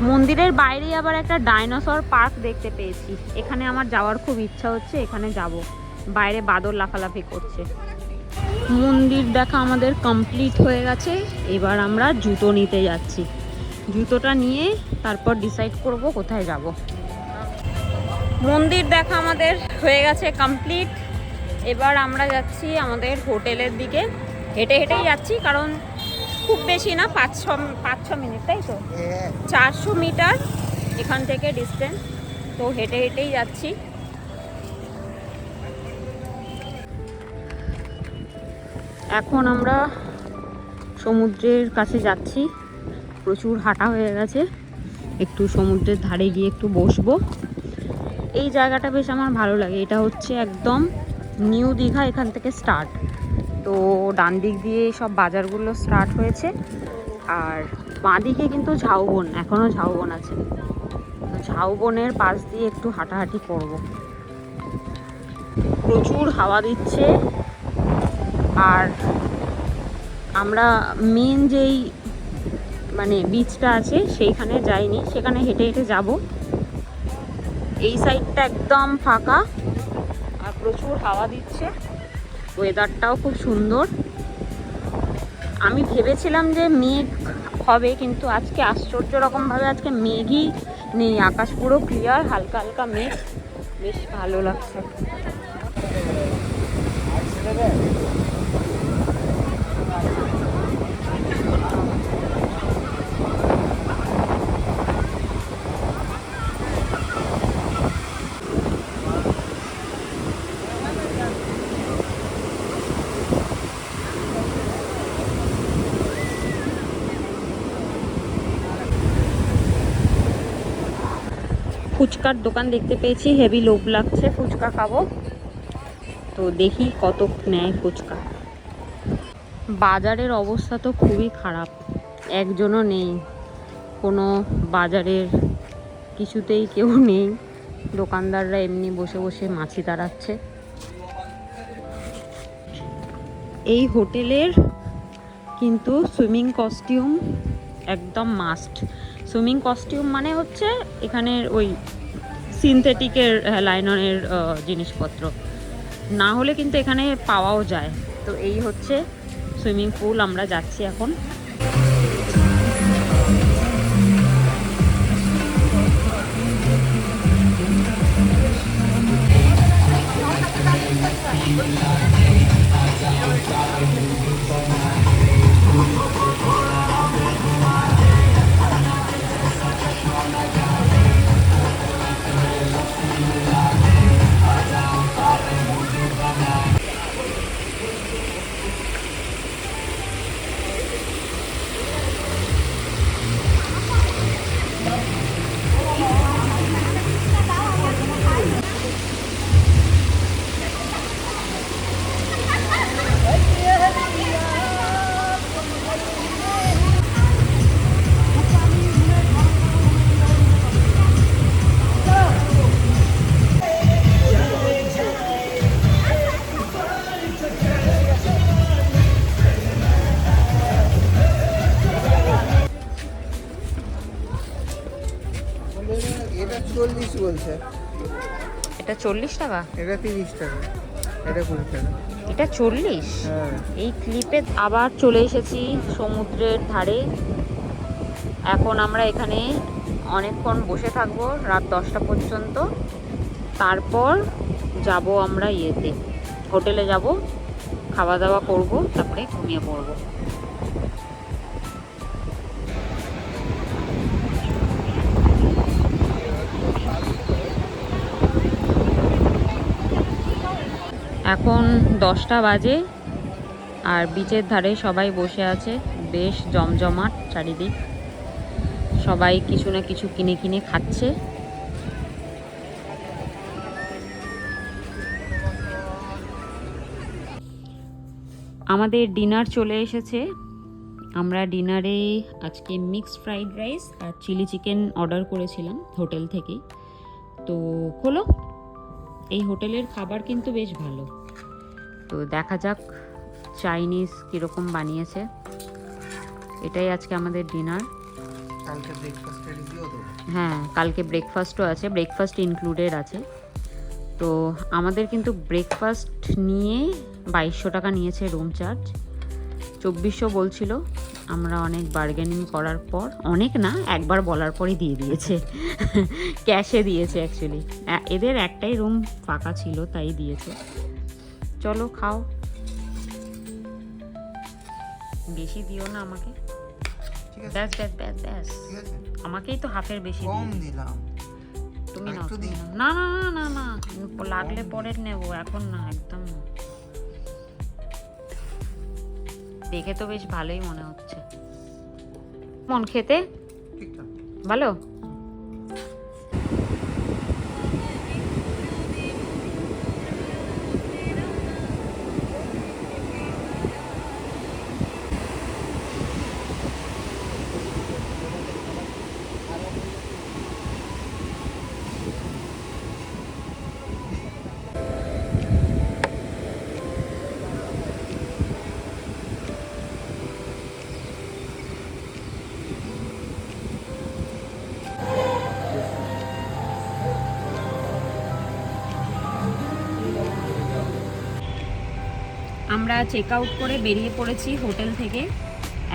মন্দিরের বাইরে আবার একটা ডাইনোসর পার্ক দেখতে পেয়েছি। এখানে আমার যাওয়ার খুব ইচ্ছা হচ্ছে, এখানে যাব। বাইরে বাদর লাফালাফি করছে। মন্দির দেখা আমাদের কমপ্লিট হয়ে গেছে। এবার আমরা জুতো নিতে যাচ্ছি। জুতোটা নিয়ে তারপর ডিসাইড করব কোথায় যাব। মন্দির দেখা আমাদের হয়ে গেছে কমপ্লিট। এবার আমরা যাচ্ছি আমাদের হোটেলের দিকে। হেঁটে হেঁটেই যাচ্ছি, কারণ খুব বেশি না, 5-6 মিনিট, তাই তো? 400 মিটার এখান থেকে ডিস্টেন্স, তো হেঁটে হেঁটেই যাচ্ছি। এখন আমরা সমুদ্রের কাছে যাচ্ছি। প্রচুর হাঁটা হয়ে গেছে, একটু সমুদ্রের ধারে গিয়ে একটু বসবো। এই জায়গাটা বেশ আমার ভালো লাগে। এটা হচ্ছে একদম নিউ দীঘা, এখান থেকে স্টার্ট। তো ডান দিক দিয়ে সব বাজারগুলো স্টার্ট হয়েছে, আর বাঁ দিকে কিন্তু ঝাউবন, এখনও ঝাউবন আছে। তো ঝাউবনের পাশ দিয়ে একটু হাঁটাহাঁটি করব। প্রচুর হাওয়া দিচ্ছে। আর আমরা মেন যেই মানে বিচটা আছে সেইখানে যাইনি, সেখানে হেঁটে হেঁটে যাব। এই সাইডটা একদম ফাঁকা আর প্রচুর হাওয়া দিচ্ছে। ওয়েদারটাও খুব সুন্দর। আমি ভেবেছিলাম যে মেঘ হবে, কিন্তু আজকে আশ্চর্য রকমভাবে আজকে মেঘই নেই। আকাশ পুরো ক্লিয়ার, হালকা হালকা মেঘ, বেশ ভালো লাগছে। ফুচকার দোকান দেখতে পেয়েছি, হেভি লোভ লাগছে, ফুচকা খাবো। তো দেখি কত নেয় ফুচকা। বাজারের অবস্থা তো খুবই খারাপ, একজনও নেই। কোনো বাজারের কিছুতেই কেউ নেই। দোকানদাররা এমনি বসে বসে মাছি তাড়াচ্ছে। এই হোটেলের কিন্তু সুইমিং কস্টিউম একদম মাস্ট। সুইমিং কস্টিউম মানে হচ্ছে এখানের ওই সিনথেটিকের লাইননের জিনিসপত্র, না হলে কিন্তু এখানে পাওয়াও যায়। তো এই হচ্ছে সুইমিং পুল, আমরা যাচ্ছি এখন। এটা 40 বলছে। এটা 40 টাকা, এটা 30 টাকা, এটা 20 টাকা। এটা 40। হ্যাঁ। এই ক্লিপে আবার চলে এসেছি সমুদ্রের ধারে। এখন আমরা এখানে অনেকক্ষণ বসে থাকবো, রাত 10টা পর্যন্ত। তারপর যাব আমরা ইয়েতে, হোটেলে যাব, খাওয়া দাওয়া করব, তারপরে ঘুমিয়ে পড়বো। এখন 10টা বাজে, আর বিচের ধারে সবাই বসে আছে। বেশ জমজমাট চারিদিক, সবাই কিছু না কিছু কিনে কিনে খাচ্ছে। আমাদের ডিনার চলে এসেছে। আমরা ডিনারে আজকে মিক্সড ফ্রাইড রাইস আর চিলি চিকেন অর্ডার করেছিলাম হোটেল থেকেই। তো খোলো, এই হোটেলের খাবার কিন্তু বেশ ভালো। তো দেখা যাক চাইনিজ কীরকম বানিয়েছে। এটাই আজকে আমাদের ডিনার। কালকে ব্রেকফাস্ট রেডিও তো? হ্যাঁ, কালকে ব্রেকফাস্টও আছে, ব্রেকফাস্ট ইনক্লুডেড আছে। তো আমাদের কিন্তু ব্রেকফাস্ট নিয়ে 2200 টাকা নিয়েছে রুম চার্জ। 2400 বলছিল, আমরা অনেক বার্গেনিং করার পর, অনেক না, একবার বলার পরই দিয়ে দিয়েছে। ক্যাশে দিয়েছে অ্যাকচুয়ালি, এদের একটাই রুম ফাঁকা ছিল তাই দিয়েছে। চলো খাও, বেশি দিও না আমাকে। ঠিক আছে, ব্যাস ব্যাস ব্যাস ব্যাস, ঠিক আছে, আমাকেই তো হাফের বেশি কম দিয়ে দিলাম। তুমি নাও। একটু দিই? না না না না না, লাগলে পরে নেবো, এখন না, একদম না। দেখে তো বেশ ভালোই মনে হচ্ছে। মন খেতে ঠিকঠাক ভালো। আমরা চেক আউট করে বেরিয়ে পড়েছি হোটেল থেকে।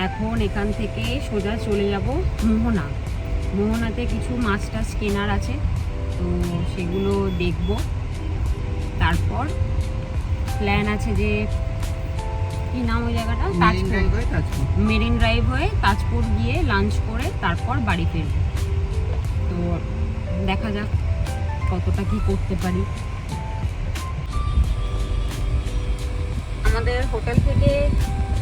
এখন এখান থেকে সোজা চলে যাব মোহনা। মোহনাতে কিছু মাছ টাছ কেনার আছে, তো সেগুলো দেখব। তারপর প্ল্যান আছে যে, কি নাম ওই জায়গাটা, মেরিন ড্রাইভ হয়ে তাজপুর গিয়ে লাঞ্চ করে তারপর বাড়ি ফিরব। তো দেখা যাক কতটা কি করতে পারি। আমাদের হোটেল থেকে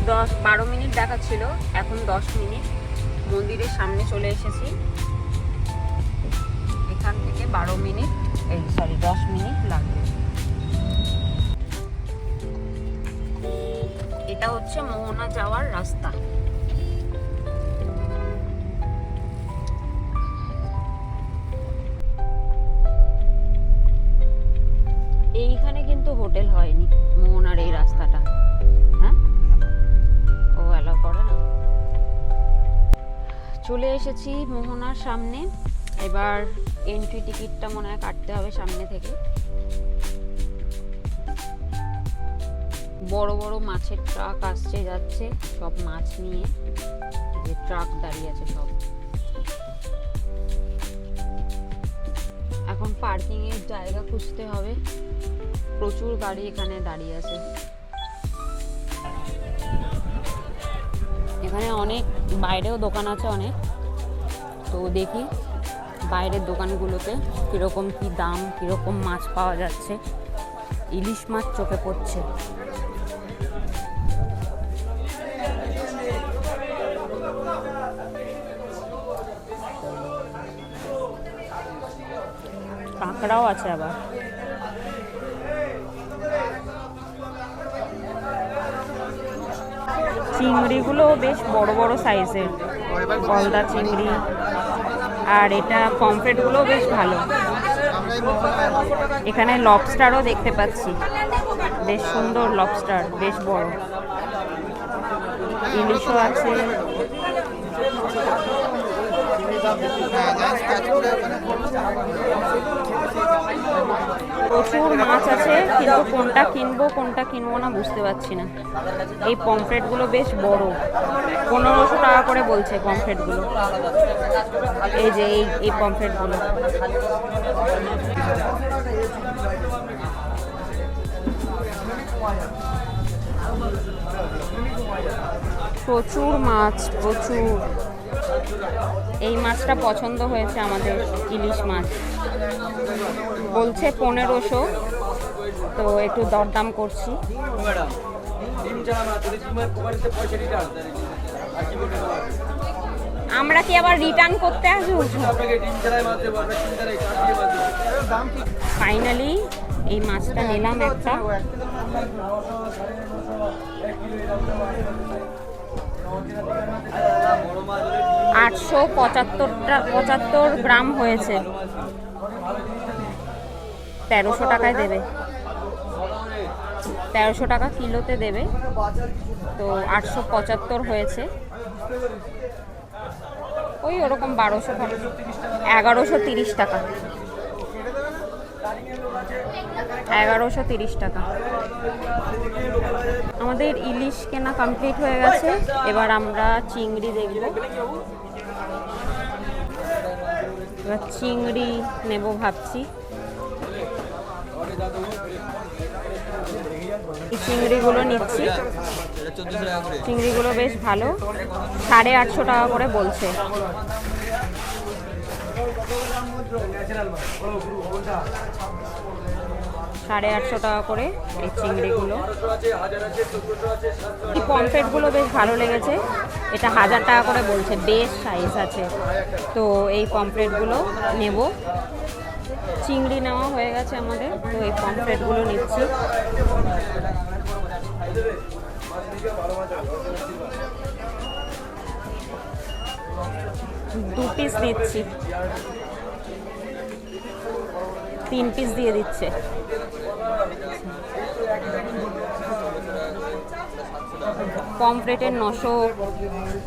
10-12 মিনিট দেখাচ্ছিল, এখন 10 মিনিট। মন্দিরের সামনে চলে এসেছি। এখান থেকে 10 মিনিট লাগবে। এটা হচ্ছে মোহনা যাওয়ার রাস্তা। এইখানে কিন্তু হোটেল হয়নি, মোহনার এই রাস্তাটা। হ্যাঁ, ও অ্যালাউ করে না। চলে এসেছি মোহনার সামনে। এবার এন্ট্রি টিকিটটা মনে হয় কাটতে হবে সামনে থেকে। বড় বড় মাছের ট্রাক আসছে যাচ্ছে, সব মাছ নিয়ে। যে ট্রাক দাঁড়িয়ে আছে সব। এখন পার্কিং এর জায়গা খুঁজতে হবে, প্রচুর গাড়ি এখানে দাঁড়িয়ে আছে। এখানে অনেক বাইরেও দোকান আছে অনেক, তো দেখি বাইরের দোকানগুলোতে কীরকম কি দাম, কীরকম মাছ পাওয়া যাচ্ছে। ইলিশ মাছ চোখে পড়ছে। কাঁকড়াও আছে আবার। চিংড়িগুলো বেশ বড় বড় সাইজের, গলদা চিংড়ি। আর এটা পমফ্রেটগুলো বেশ ভালো। এখানে লবস্টারও দেখতে পাচ্ছি, বেশ সুন্দর লবস্টার, বেশ বড়। ইলিশও আছে। প্রচুর মাছ আছে, কিন্তু কোনটা কিনবো কোনটা কিনবো না বুঝতে পারছি না। এই পমফ্রেটগুলো বেশ বড়, 1500 টাকা করে বলছে পমফ্রেটগুলো। এই যে এই পমফ্রেটগুলো। প্রচুর মাছ, প্রচুর। এই মাছটা পছন্দ হয়েছে আমাদের, ইলিশ মাছ। বলছে 1500, তো একটু দরদাম করছি। আমরা কি আবার রিটার্ন করতে আসবো? ফাইনালি এই মাছটা নিলাম একটা। পঁচাত্তর গ্রাম হয়েছে, 1300 টাকায় দেবে, 1300 টাকা কিলোতে দেবে। তো 875 হয়েছে, ওই ওরকম 1130 টাকা, 1130 টাকা। আমাদের ইলিশ কেনা কমপ্লিট হয়ে গেছে, এবার আমরা চিংড়ি দেখব। এবার চিংড়ি নেব ভাবছি। এই চিংড়িগুলো নিচ্ছি, চিংড়িগুলো বেশ ভালো, 850 টাকা করে বলছে। $850 টাকা করে এই চিংড়িগুলো। এই পমফ্রেটগুলো বেশ ভালো লেগেছে, এটা 1000 টাকা করে বলছে, বেশ সাইজ আছে। তো এই পমফ্রেটগুলো নেব। চিংড়ি নেওয়া হয়ে গেছে আমাদের, তো এই পমফ্রেটগুলো নিচ্ছি। দু পিস নিচ্ছি, 3 পিস দিয়ে দিচ্ছে। পমফ্রেটের 900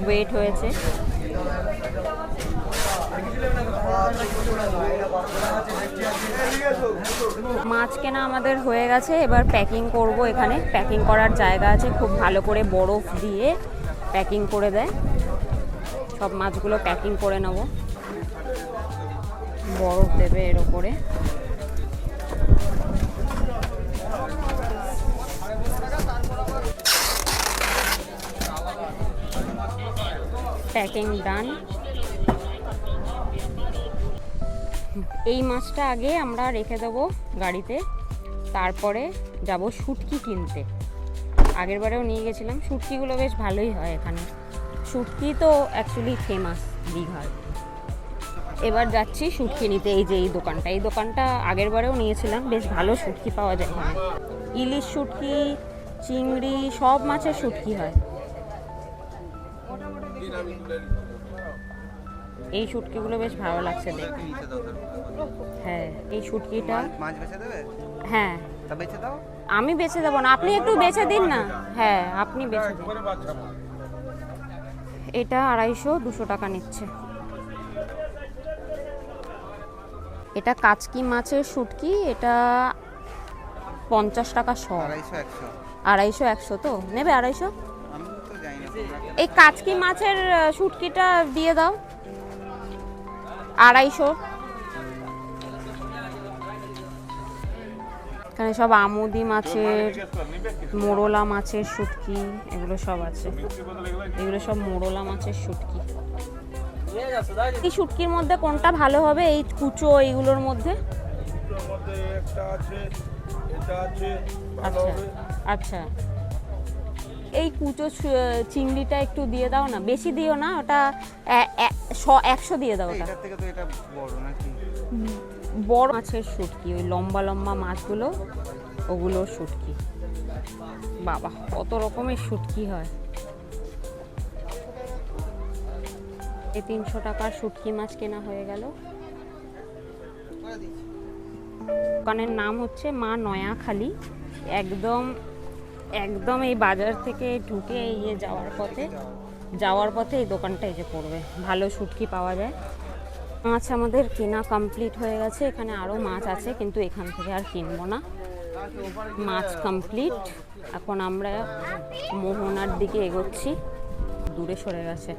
ওয়েট হয়েছে। মাছ কেনা আমাদের হয়ে গেছে, এবার প্যাকিং করব। এখানে প্যাকিং করার জায়গা আছে, খুব ভালো করে বরফ দিয়ে প্যাকিং করে দেয়। সব মাছগুলো প্যাকিং করে নেব, বরফ দেবে এর ওপরে। প্যাকিং ডান। এই মাছটা আগে আমরা রেখে দেবো গাড়িতে, তারপরে যাব শুটকি কিনতে। আগেরবারেও নিয়ে গেছিলাম, শুটকিগুলো বেশ ভালোই হয় এখানে। শুটকি তো অ্যাকচুয়ালি ফেমাস দীঘার। এবার যাচ্ছি শুটকি নিতে। এই যে এই দোকানটা আগেরবারেও নিয়েছিলাম, বেশ ভালো শুটকি পাওয়া যায় এখানে। ইলিশ শুটকি, চিংড়ি, সব মাছের শুটকি হয়। এই শুটকিগুলো বেশ ভালো লাগছে দেখতে। হ্যাঁ, এই শুটকিটা। মাছ বেচে দেবে? হ্যাঁ, তা বেচে দাও। আমি বেচে দেবো না, আপনি একটু বেচে দিন না। হ্যাঁ, আপনি বেচে দিন। এটা 250 টাকা নিচ্ছে। এটা কাচকি মাছের শুটকি, এটা 50 টাকা শ। 250 100 তো নেবে 250। এই কাচকি মাছের শুটকিটা দিয়ে দাও 250। এখানে সব আমুদি মাছের, মোরলা মাছের শুটকি, এগুলো সব আছে। এগুলো সব মোরলা মাছের শুটকি। এই শুটকির মধ্যে কোনটা ভালো হবে, এই কুচো এইগুলোর মধ্যে? আচ্ছা আচ্ছা, এই কুচো চিংড়িটা একটু দিয়ে দাও না, বেশি দিও না, ওটা 100 দিয়ে দাও। ওটা বড় মাছের শুটকি, ওই লম্বা লম্বা মাছগুলো, ওগুলো শুটকি। বাবা, কত রকমের শুটকি হয়। এই 300 টাকার শুটকি মাছ কেনা হয়ে গেল। দোকানের নাম হচ্ছে মা নয়াখালী। একদম এই বাজার থেকে ঢুকে যাওয়ার পথে এই দোকানটা এসে পড়বে। ভালো শুটকি পাওয়া যায়। মাছ আমাদের কেনা কমপ্লিট হয়ে গেছে। এখানে আরও মাছ আছে, কিন্তু এখান থেকে আর কিনবো না। মাছ কমপ্লিট। এখন আমরা মোহনার দিকে এগোচ্ছি, দূরে সরে গেছে।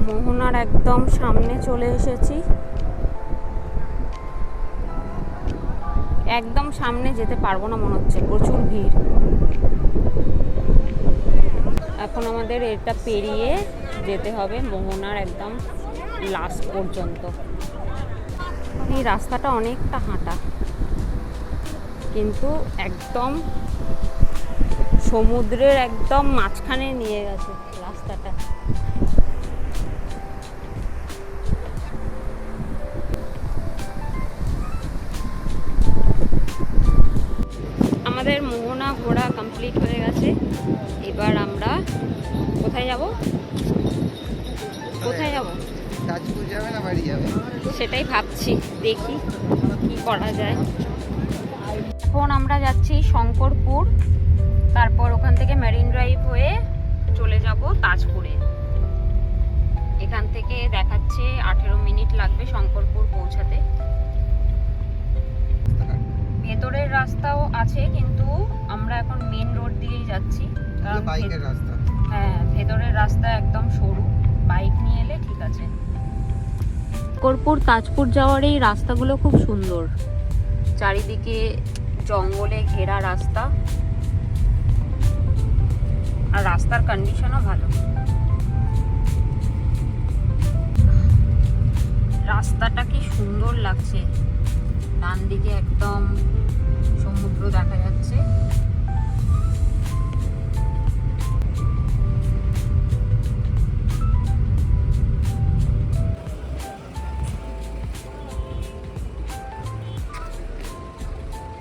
মোহনার একদম সামনে চলে এসেছি। একদম সামনে যেতে পারবো না মনে হচ্ছে, প্রচুর ভিড়। এখন আমাদের এটা পেরিয়ে যেতে হবে মোহনার একদম লাস্ট পর্যন্ত। এই রাস্তাটা অনেকটা হাঁটা, কিন্তু একদম সমুদ্রের একদম মাঝখানে নিয়ে গেছে রাস্তাটা। আমাদের মোহনা ঘোরা কমপ্লিট হয়ে গেছে। এবার আমরা কোথায় যাব? কোথায় যাব তাজপুর যাবে না বাড়ি যাবে? সেটাই ভাবছি, দেখি কি করা যায়। এখন আমরা যাচ্ছি শঙ্করপুর, তারপর ওখান থেকে মেরিন ড্রাইভ হয়ে চলে যাব তাজপুরে। এখান থেকে দেখাচ্ছে 18 মিনিট লাগবে শঙ্করপুর পৌঁছাতে। ভেতরের রাস্তাও আছে, কিন্তু আমরা এখন মেন রোড দিয়েই যাচ্ছি, কারণ বাইকের রাস্তা। হ্যাঁ, ভেতরের রাস্তা একদম সরু, বাইক নিয়ে এলে ঠিক আছে। শঙ্করপুর তাজপুর যাওয়ার এই রাস্তাগুলো খুব সুন্দর, চারিদিকে জঙ্গলে ঘেরা রাস্তা, আর রাস্তার কন্ডিশনও ভালো। রাস্তাটা কি সুন্দর লাগছে, ডান দিকে একদম সমুদ্র দেখা যাচ্ছে।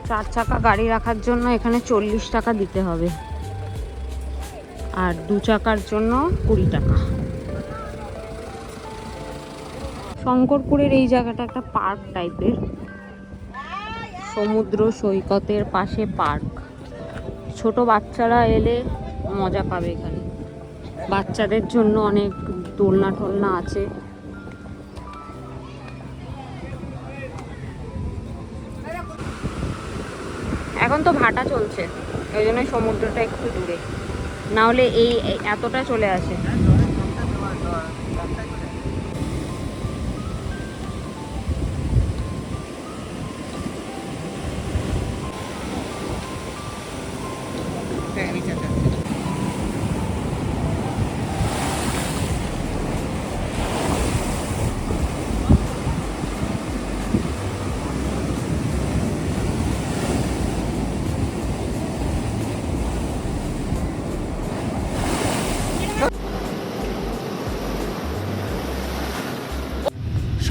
চার চাকা গাড়ি রাখার জন্য এখানে 40 টাকা দিতে হবে, আর 2 চাকার জন্য 20 টাকা। শঙ্করপুরের এই জায়গাটা একটা পার্ক টাইপের, সমুদ্র সৈকতের পাশে পার্ক। ছোট বাচ্চারা এলে মজা পাবে এখানে, বাচ্চাদের জন্য অনেক দোলনা টোলনা আছে। এখন তো ভাটা চলছে, ওই জন্য সমুদ্রটা একটু দূরে, না হলে এই এতটা চলে আসে।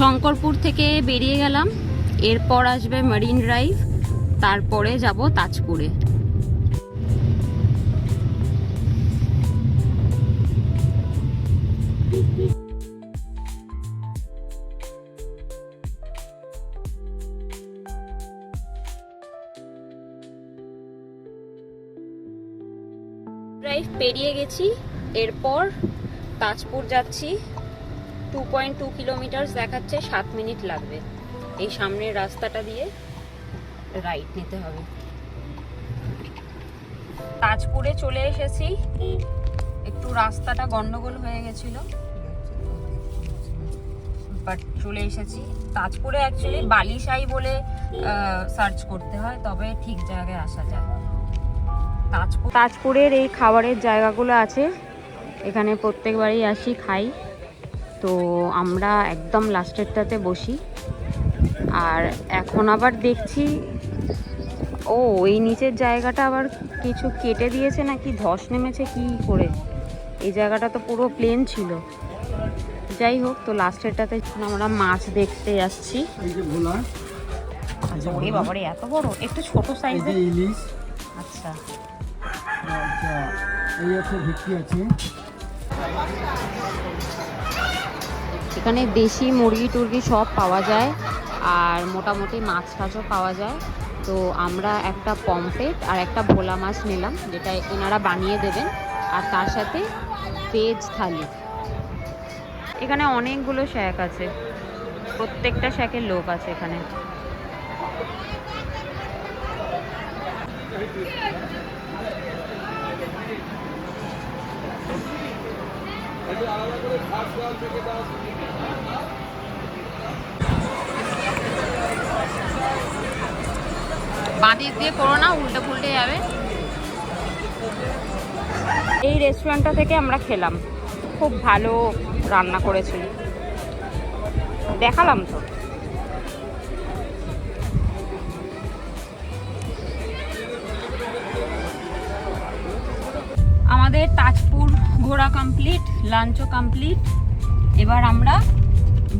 শঙ্করপুর থেকে বেরিয়ে গেলাম, এরপর আসবে মেরিন ড্রাইভ, তারপরে যাব তাজপুরে। ড্রাইভ পেরিয়ে গেছি, এরপর তাজপুর যাচ্ছি। 2.2 কিলোমিটার দেখাচ্ছে, 7 মিনিট লাগবে। এই সামনের রাস্তাটা দিয়ে রাইট নিতে হবে। তাজপুরে চলে এসেছি, একটু রাস্তাটা গন্ডগোল হয়ে গেছিল, বাট চলে এসেছি। তাজপুরে অ্যাকচুয়ালি বালিশাই বলে সার্চ করতে হয়, তবে ঠিক জায়গায় আসা যায়। তাজপুরের এই খাবারের জায়গাগুলো আছে, এখানে প্রত্যেকবারই আসি, খাই। তো আমরা একদম লাস্টেরটাতে বসি। আর এখন আবার দেখছি, ও এই নিচের জায়গাটা আবার কিছু কেটে দিয়েছে নাকি, ধস নেমেছে কি করে, এই জায়গাটা তো পুরো প্লেন ছিল। যাই হোক, তো লাস্টেরটাতে আমরা মাছ দেখতে আসছি। আচ্ছা, ওরে বাবারে, এত বড়, একটু ছোট সাইজের ইলিশ। আচ্ছা, এই আছে, ভেটকি আছে। এখানে দেশি মুরগি টুরগি সব পাওয়া যায়, আর মোটামুটি মাছ টাছও পাওয়া যায়। তো আমরা একটা পমফ্রেট আর একটা ভোলা মাছ নিলাম, যেটা এনারা বানিয়ে দেবেন, আর তার সাথে ভেজ থালি। এখানে অনেকগুলো শ্যাক আছে, প্রত্যেকটা শ্যাকের লোক আছে এখানে। বাঁদিক দিয়ে করো না, উল্টে ফুলটে যাবে। এই রেস্টুরেন্টটা থেকে আমরা খেলাম, খুব ভালো রান্না করেছিল, দেখালাম তো। আমাদের তাজপুর ঘোরা কমপ্লিট, লাঞ্চও কমপ্লিট। এবার আমরা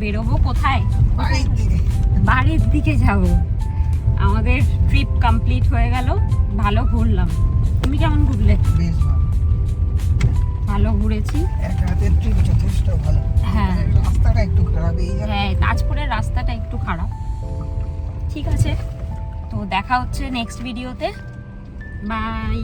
বেরোবো কোথায়? বাড়ির দিকে যাব। আমাদের ট্রিপ কমপ্লিট হয়ে গেল, ভালো ঘুরলাম। তুমি কেমন ঘুরলে? বেশ ভালো, ভালো ঘুরেছি। এক রাতের ট্রিপ যথেষ্ট ভালো। হ্যাঁ রাস্তাটা একটু খারাপ, এই হ্যাঁ, তাজপুরের রাস্তাটা একটু খারাপ। ঠিক আছে, তো দেখা হচ্ছে নেক্সট ভিডিওতে। বাই।